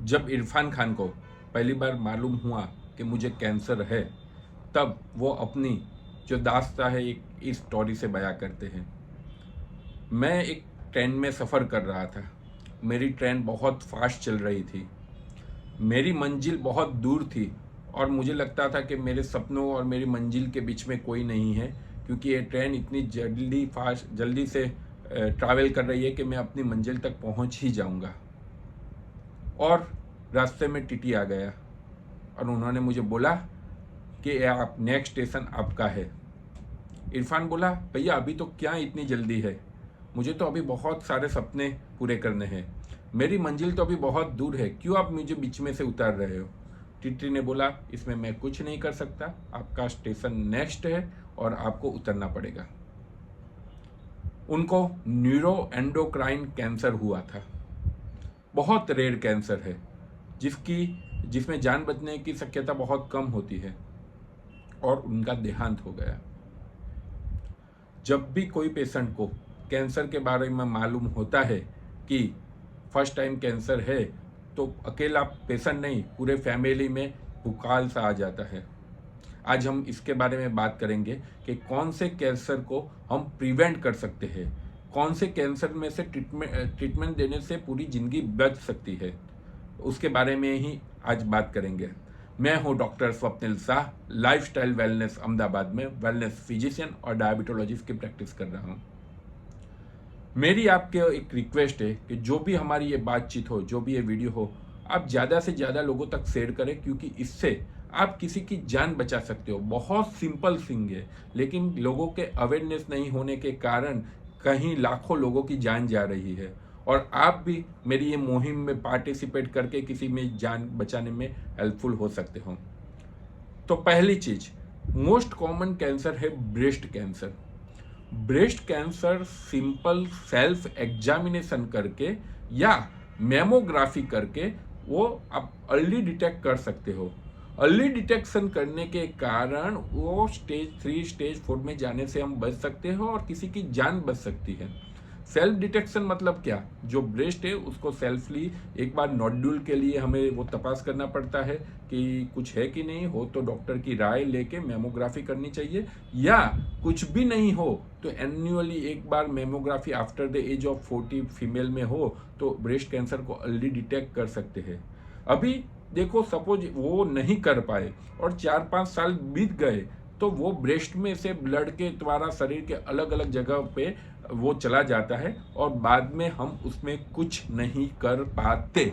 जब इरफान खान को पहली बार मालूम हुआ कि मुझे कैंसर है, तब वो अपनी जो दास्तां है एक इस स्टोरी से बयां करते हैं। मैं एक ट्रेन में सफ़र कर रहा था। मेरी ट्रेन बहुत फास्ट चल रही थी। मेरी मंजिल बहुत दूर थी और मुझे लगता था कि मेरे सपनों और मेरी मंजिल के बीच में कोई नहीं है, क्योंकि ये ट्रेन इतनी जल्दी से ट्रैवल कर रही है कि मैं अपनी मंजिल तक पहुंच ही जाऊंगा। और रास्ते में टीटी आ गया और उन्होंने मुझे बोला कि आप नेक्स्ट स्टेशन आपका है। इरफान बोला, भैया अभी तो क्या इतनी जल्दी है, मुझे तो अभी बहुत सारे सपने पूरे करने हैं, मेरी मंजिल तो अभी बहुत दूर है, क्यों आप मुझे बीच में से उतार रहे हो। टीटी ने बोला, इसमें मैं कुछ नहीं कर सकता, आपका स्टेशन नेक्स्ट है और आपको उतरना पड़ेगा। उनको न्यूरो एंडोक्राइन कैंसर हुआ था। बहुत रेयर कैंसर है जिसमें जान बचने की शक्यता बहुत कम होती है, और उनका देहांत हो गया। जब भी कोई पेशेंट को कैंसर के बारे में मालूम होता है कि फर्स्ट टाइम कैंसर है, तो अकेला पेशेंट नहीं, पूरे फैमिली में भूकाल सा आ जाता है। आज हम इसके बारे में बात करेंगे कि कौन से कैंसर को हम प्रिवेंट कर सकते हैं, कौन से कैंसर में से ट्रीटमेंट देने से पूरी ज़िंदगी बच सकती है, उसके बारे में ही आज बात करेंगे। मैं हूं doctor Swapnil Shah, lifestyle wellness Ahmedabad में वेलनेस फिजिशियन और डायबिटोलॉजिस्ट की प्रैक्टिस कर रहा हूं। मेरी आपके एक रिक्वेस्ट है कि जो भी हमारी ये बातचीत हो, जो भी ये वीडियो हो, आप ज़्यादा से ज़्यादा लोगों तक शेयर करें, क्योंकि इससे आप किसी की जान बचा सकते हो। बहुत सिंपल थिंग है, लेकिन लोगों के अवेयरनेस नहीं होने के कारण कहीं लाखों लोगों की जान जा रही है। और आप भी मेरी ये मुहिम में पार्टिसिपेट करके किसी में जान बचाने में हेल्पफुल हो सकते हो। तो पहली चीज, मोस्ट कॉमन कैंसर है breast cancer. Breast cancer simple self examination करके या मेमोग्राफी करके वो आप अर्ली डिटेक्ट कर सकते हो। अर्ली डिटेक्शन करने के कारण वो स्टेज 3 स्टेज 4 में जाने से हम बच सकते हो और किसी की जान बच सकती है। सेल्फ डिटेक्शन मतलब क्या, जो ब्रेस्ट है उसको सेल्फली एक बार नोड्यूल के लिए हमें वो तपास करना पड़ता है कि कुछ है कि नहीं हो, तो डॉक्टर की राय लेके मेमोग्राफी करनी चाहिए, या कुछ भी नहीं हो तो एनुअली एक बार mammography after the age of 40 female में हो तो ब्रेस्ट कैंसर को अर्ली डिटेक्ट कर सकते हैं। अभी देखो, सपोज वो नहीं कर पाए और 4-5 साल बीत गए, तो वो ब्रेस्ट में से ब्लड के द्वारा शरीर के अलग अलग जगह पे वो चला जाता है और बाद में हम उसमें कुछ नहीं कर पाते।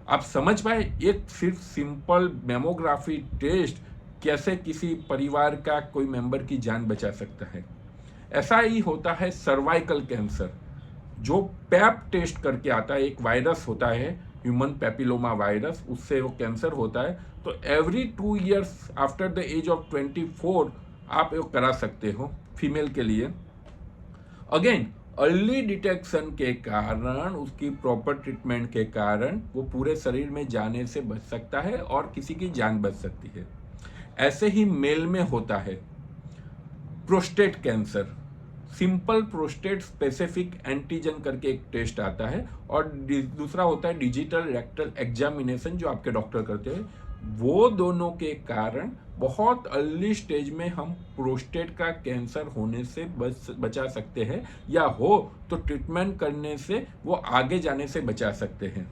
आप समझ पाए, एक सिर्फ सिंपल मेमोग्राफी टेस्ट कैसे किसी परिवार का कोई मेंबर की जान बचा सकता है। ऐसा ही होता है सर्वाइकल कैंसर, जो पैप टेस्ट करके आता है। एक वायरस होता है, ह्यूमन पैपिलोमा वायरस, उससे वो कैंसर होता है। तो every 2 years after the age of 24 आप वो करा सकते हो फीमेल के लिए। अगेन, अर्ली डिटेक्शन के कारण, उसकी प्रॉपर ट्रीटमेंट के कारण वो पूरे शरीर में जाने से बच सकता है और किसी की जान बच सकती है। ऐसे ही मेल में होता है prostate cancer. Simple prostate specific antigen करके एक टेस्ट आता है, और दूसरा होता है डिजिटल रेक्टल एग्जामिनेशन जो आपके डॉक्टर करते हैं। वो दोनों के कारण बहुत अर्ली स्टेज में हम प्रोस्टेट का कैंसर होने से बचा सकते हैं, या हो तो ट्रीटमेंट करने से वो आगे जाने से बचा सकते हैं।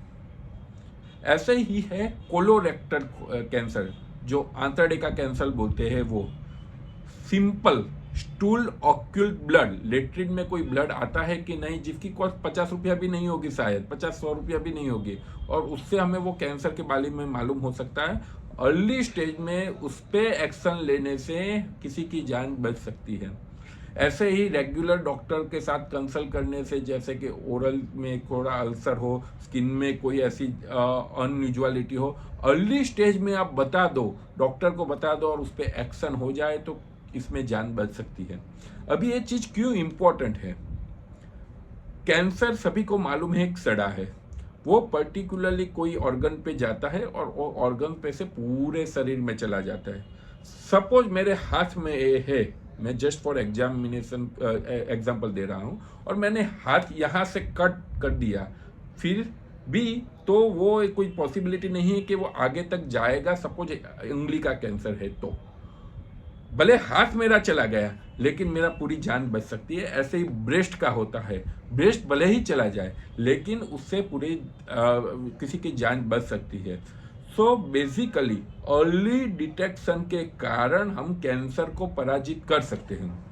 ऐसे ही है कोलोरेक्टल कैंसर, जो आंतड़े का कैंसर बोलते हैं। वो simple stool occult blood, latrine में कोई ब्लड आता है कि नहीं, जिसकी कॉस्ट 50 रुपया भी नहीं होगी, शायद 50-100 रुपया भी नहीं होगी, और उससे हमें वो कैंसर के बारे में मालूम हो सकता है। अर्ली स्टेज में उस पर एक्शन लेने से किसी की जान बच सकती है। ऐसे ही रेगुलर डॉक्टर के साथ कंसल्ट करने से, जैसे कि ओरल में थोड़ा अल्सर हो, स्किन में कोई ऐसी अनयूजुअलिटी हो, अर्ली स्टेज में आप बता दो, डॉक्टर को बता दो और उस पर एक्शन हो जाए तो इसमें जान बच सकती है। अभी ये चीज क्यों इंपॉर्टेंट है, कैंसर सभी को मालूम है एक सड़ा है, वो पर्टिकुलरली कोई ऑर्गन पे जाता है और वो ऑर्गन पे से पूरे शरीर में चला जाता है। सपोज मेरे हाथ में ये है, मैं जस्ट फॉर एग्जामिनेशन एग्जांपल दे रहा हूँ, और मैंने हाथ यहाँ से कट कर दिया, फिर बी तो वो कोई पॉसिबिलिटी नहीं है कि वो आगे तक जाएगा, सपोज उंगली का कैंसर है तो भले हाथ मेरा चला गया लेकिन मेरा पूरी जान बच सकती है। ऐसे ही ब्रेस्ट का होता है, ब्रेस्ट भले ही चला जाए लेकिन उससे पूरी किसी की जान बच सकती है। सो बेसिकली अर्ली डिटेक्शन के कारण हम कैंसर को पराजित कर सकते हैं।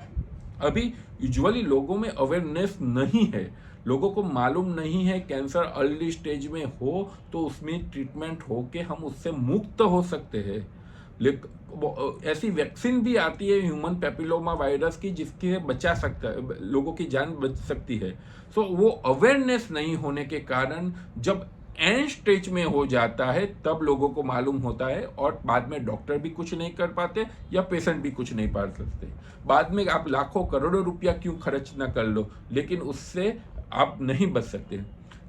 अभी यूजुअली लोगों में अवेयरनेस नहीं है, लोगों को मालूम नहीं है कैंसर अर्ली स्टेज में हो तो उसमें ट्रीटमेंट हो के हम उससे मुक्त हो सकते हैं। ऐसी वैक्सीन भी आती है ह्यूमन पेपिलोमा वायरस की जिसके बचा सकता है, लोगों की जान बच सकती है। सो वो अवेयरनेस नहीं होने के कारण जब एंड स्टेज में हो जाता है तब लोगों को मालूम होता है और बाद में डॉक्टर भी कुछ नहीं कर पाते या पेशेंट भी कुछ नहीं पा सकते। बाद में आप लाखों करोड़ों रुपया क्यों खर्च ना कर लो लेकिन उससे आप नहीं बच सकते।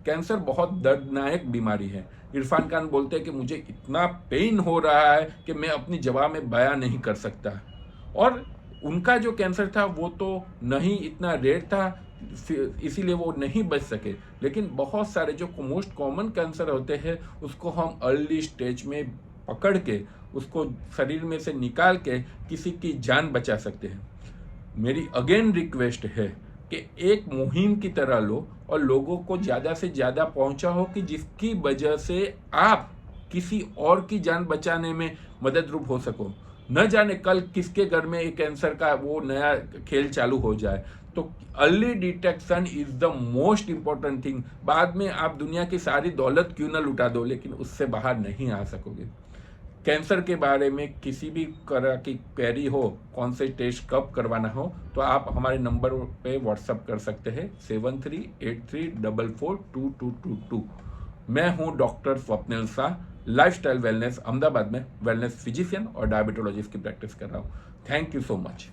कैंसर बहुत दर्दनायक बीमारी है। इरफान खान बोलते हैं कि मुझे इतना पेन हो रहा है कि मैं अपनी जवाब में बयां नहीं कर सकता, और उनका जो कैंसर था वो तो नहीं इतना रेयर था इसीलिए वो नहीं बच सके। लेकिन बहुत सारे जो मोस्ट कॉमन कैंसर होते हैं उसको हम अर्ली स्टेज में पकड़ के उसको शरीर में से निकाल के किसी की जान बचा सकते हैं। मेरी अगेन रिक्वेस्ट है कि एक मुहिम की तरह लो और लोगों को ज़्यादा से ज़्यादा पहुंचाओ कि जिसकी वजह से आप किसी और की जान बचाने में मददरूप हो सको। न जाने कल किसके घर में एक कैंसर का वो नया खेल चालू हो जाए। तो early detection is the most important thing. बाद में आप दुनिया की सारी दौलत क्यों ना लुटा दो लेकिन उससे बाहर नहीं आ सकोगे। कैंसर के बारे में किसी भी तरह की क्वेरी हो, कौन से टेस्ट कब करवाना हो, तो आप हमारे नंबर पे व्हाट्सअप कर सकते हैं 7383442222। मैं हूं doctor Swapnil Shah, lifestyle wellness Ahmedabad में वेलनेस फिजिशियन और डायबिटोलॉजिस्ट की प्रैक्टिस कर रहा हूं। Thank you so much.